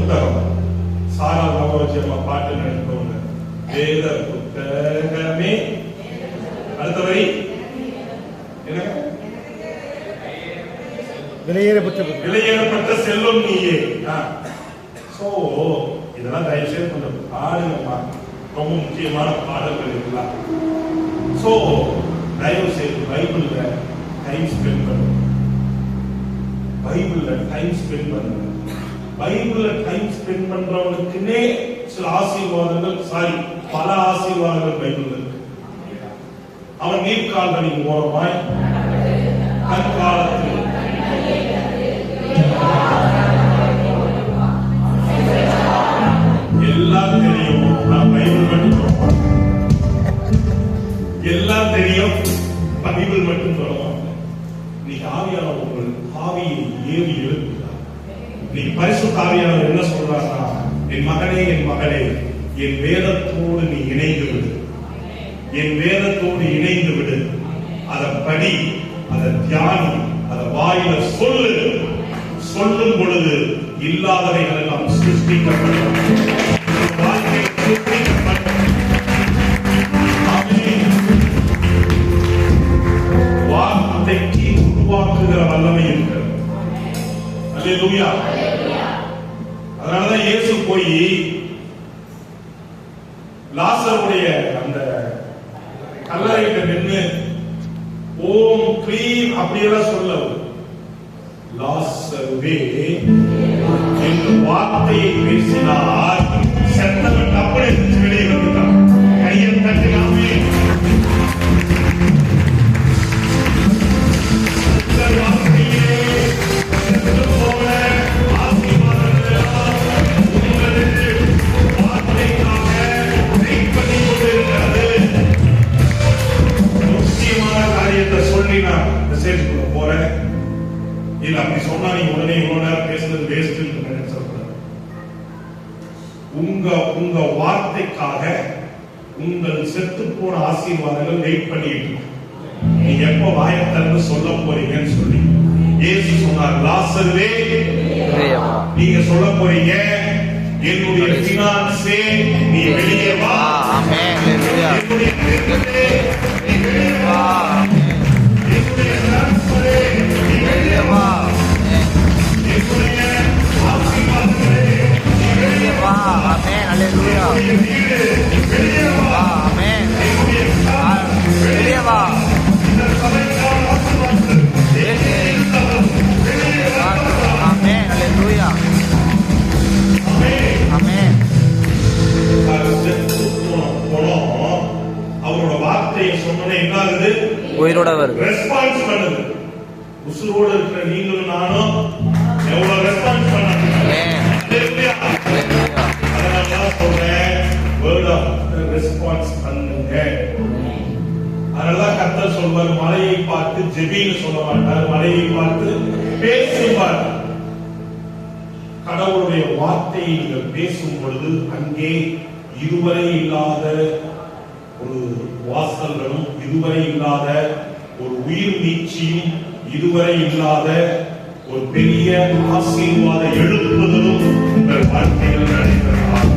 புத்தகம். சாரா ராமராஜ்யம்மா பாட்டு நினைப்பவங்க. வேத புத்தகமே. அடுத்த வரி என்ன? விலையேறப்பட்ட செல்வம் நீயே. சோ இதெல்லாம் தயவு செய்து கொஞ்சம் பாடுங்கம்மா. ரொம்ப முக்கியமான பாடல்கள் இதெல்லாம். சோ தயவு செய்து பைபிள்ல டைம் ஸ்பெண்ட் பண்ணுங்க. பைபிள்ல டைம் ஸ்பெண்ட் பண்ணுங்க. பைபிள்ல டைம் ஸ்பெண்ட் பண்றவனுக்குன்னே சில ஆசீர்வாதங்கள், பல ஆசீர்வாதங்கள் பைபிள்ல இருக்கு. அவன் நீர்கால்களின் ஓரமாய் தற்காலத்தில் எல்லாம் தெரியும். நான் பைபிள் மட்டும் எல்லாம் தெரியும், பைபிள் மட்டும் சொல்ல மாட்டேன். நீ ஆவியானவர் உங்கள் ஆவியை ஏறி எழுப்புகிறார். நீ பரிசுத்த ஆவியானவர் என்ன சொல்றாருன்னா, என் மகனே என் மகளே, என் வேதத்தோடு நீ இணைந்து விடு. என் வேதத்தோடு இணைந்து விடு. அதை படி, அதை தியானி, அதை வாயில சொல்லு. சொல்லும் பொழுது இல்லாதவைகள் எல்லாம் சிருஷ்டிக்கப்படும். வார்த்தைக்கு உருவாக்குகிற வல்லமை இருக்கிறது. அல்லேலூயா. அதனாலதான் இயேசு போய் லாசருடைய அந்த கல்லறையிட்ட நின்று ஓம் க்ளீன் அப்படியெல்லாம் சொல்ல, லாசருவே என்று வார்த்தையை பேசினார். செத்தவன் அப்படியே வெளியே வந்துட்டான். கையை தட்டினாமே. அப்படி சொன்னா நீங்க உடனே இவ்வளவு நேரம் பேசுறது வேஸ்ட் சொல்றாரு. உங்க வார்த்தைக்காக உங்கள் செத்து போன ஆசீர்வாதங்கள் வெயிட் பண்ணிட்டு நீங்க எப்ப வாயத்திறந்து சொல்ல போறீங்கன்னு சொல்லி இயேசு சொன்னார், லாசருவே நீங்க சொல்ல போறீங்க, என்னுடைய ஃபினான்ஸே நீ வெளியே வா. என்னுடைய நீ வெளியே வா. என்னுடைய டிரான்ஸ்ஃபரே நீ வெளியே வா. என்னுடைய ஆசீர்வாதங்களே நீ வெளியே வா. ஆமென். ஹalleluya. வெளியே வா. ஆமென். வெளியே வா. இந்த சபைக்கான ஆசீர்வாதங்கள் வெளியே வா. ஆமென். ஹalleluya. ஆமென். அவரோட வார்த்தையை சொன்னே என்ன ஆகுது? உயிரோட வருது. ரெஸ்பான்ஸ் பண்ணுது. உசுரோட இருக்கிற நீங்களும் நானும் எவ்வளவு ரெஸ்பான்ஸ் பண்ணாங்க. அதனால சொல்றேன், வேர்ட் ஆஃப் ரெஸ்பான்ஸ் பண்ணுங்க. அதனால கர்த்தர் சொல்வார், மலையை பார்த்து ஜெபின்னு சொல்ல மாட்டார், மலையை பார்த்து பேசுவார். கடவுளுடைய வார்த்தையை நீங்கள் பேசும் பொழுது அங்கே இதுவரை இல்லாத ஒரு வாசல்களும், இதுவரை இல்லாத ஒரு உயிர் நீட்சியும், இதுவரை இல்லாத ஒரு பெரிய ஆசீர்வாத எழுப்புதலும் உங்கள் வாழ்க்கையில் நடைபெறலாம்.